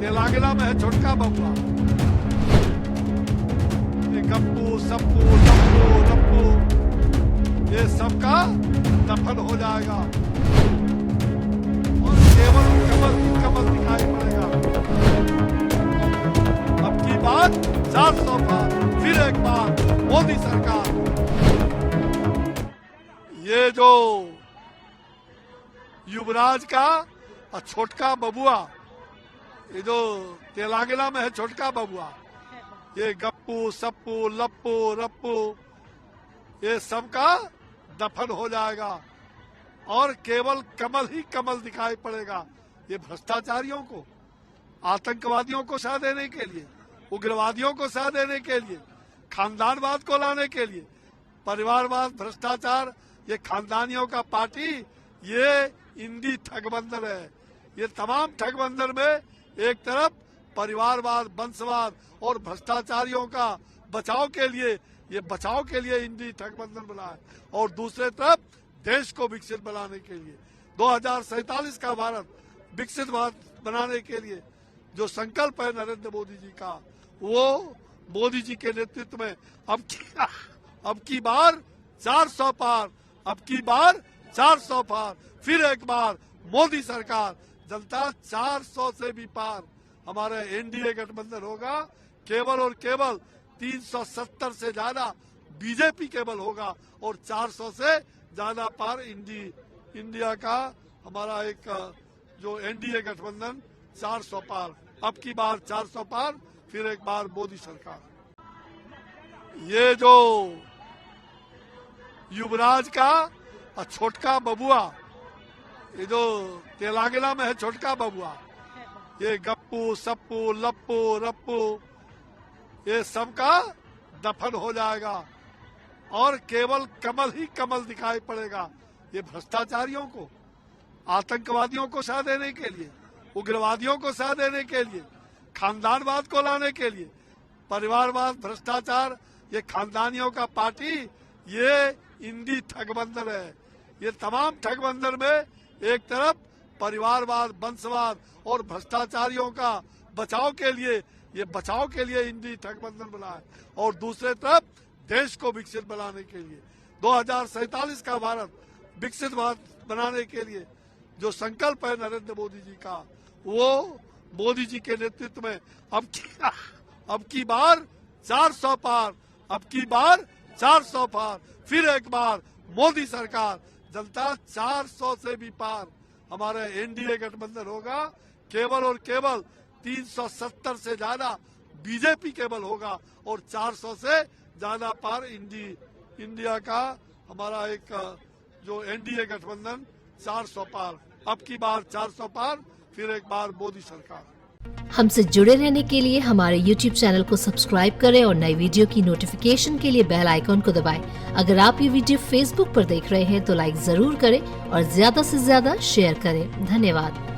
तेलंगाना में है छोटका बबुआ। ये गप्पू सप्पू लप्पू रप्पू ये सबका दफन हो जाएगा और केवल कमल ही कमल दिखाई पड़ेगा। अब की बात 400 पार, फिर एक बार मोदी सरकार। ये जो युवराज का छोटका बबुआ, ये जो तेलंगाना में है छोटका बबुआ, ये गप्पू सप्पू लप्पू रप्पू ये सबका दफन हो जाएगा और केवल कमल ही कमल दिखाई पड़ेगा। ये भ्रष्टाचारियों को, आतंकवादियों को साथ देने के लिए, उग्रवादियों को साथ देने के लिए, खानदानवाद को लाने के लिए, परिवारवाद, भ्रष्टाचार, ये खानदानियों का पार्टी, ये इंडी ठगबंधन है। ये तमाम ठगबंधन में एक तरफ परिवारवाद, वंशवाद और भ्रष्टाचारियों का बचाव के लिए, ये बचाव के लिए इंडी ठगबंधन बना है और दूसरे तरफ देश को विकसित बनाने के लिए 2047 का भारत विकसित भारत बनाने के लिए जो संकल्प है नरेंद्र मोदी जी का, वो मोदी जी के नेतृत्व में अब की बार 400 पार, अब की बार 400 पार, फिर एक बार मोदी सरकार। जनता 400 से भी पार हमारा एनडीए गठबंधन होगा। केवल और केवल 370 से ज्यादा बीजेपी केवल होगा और 400 से ज्यादा पार इंडिया का हमारा एक जो एनडीए गठबंधन 400 पार, अब की बार 400 पार, फिर एक बार मोदी सरकार। ये जो युवराज का छोटका बबुआ, ये जो तेलंगाना में है छोटका बबुआ, ये गप्पू सप्पू लप्पू रप्पू ये सबका दफन हो जाएगा और केवल कमल ही कमल दिखाई पड़ेगा। ये भ्रष्टाचारियों को, आतंकवादियों को साथ देने के लिए, उग्रवादियों को साथ देने के लिए, खानदानवाद को लाने के लिए, परिवारवाद, भ्रष्टाचार, ये खानदानियों का पार्टी, ये इंडी ठगबंधन है। ये तमाम ठगबंधन में एक तरफ परिवारवाद, वंशवाद और भ्रष्टाचारियों का बचाव के लिए, ये बचाव के लिए इंडी ठगबंधन बना है और दूसरे तरफ देश को विकसित बनाने के लिए 2047 का भारत विकसित भारत बनाने के लिए जो संकल्प है नरेंद्र मोदी जी का, वो मोदी जी के नेतृत्व में अब की बार 400 पार, अब की बार 400 पार, फिर एक बार मोदी सरकार। जनता 400 से भी पार हमारा एनडीए गठबंधन होगा। केवल और केवल 370 से ज्यादा बीजेपी केवल होगा और 400 से ज्यादा पार इंडिया का हमारा एक जो एनडीए गठबंधन 400 पार, अब की बार 400 पार, फिर एक बार मोदी सरकार। हमसे जुड़े रहने के लिए हमारे YouTube चैनल को सब्सक्राइब करें और नई वीडियो की नोटिफिकेशन के लिए बेल आइकॉन को दबाएं। अगर आप ये वीडियो Facebook पर देख रहे हैं तो लाइक जरूर करें और ज्यादा से ज्यादा शेयर करें। धन्यवाद।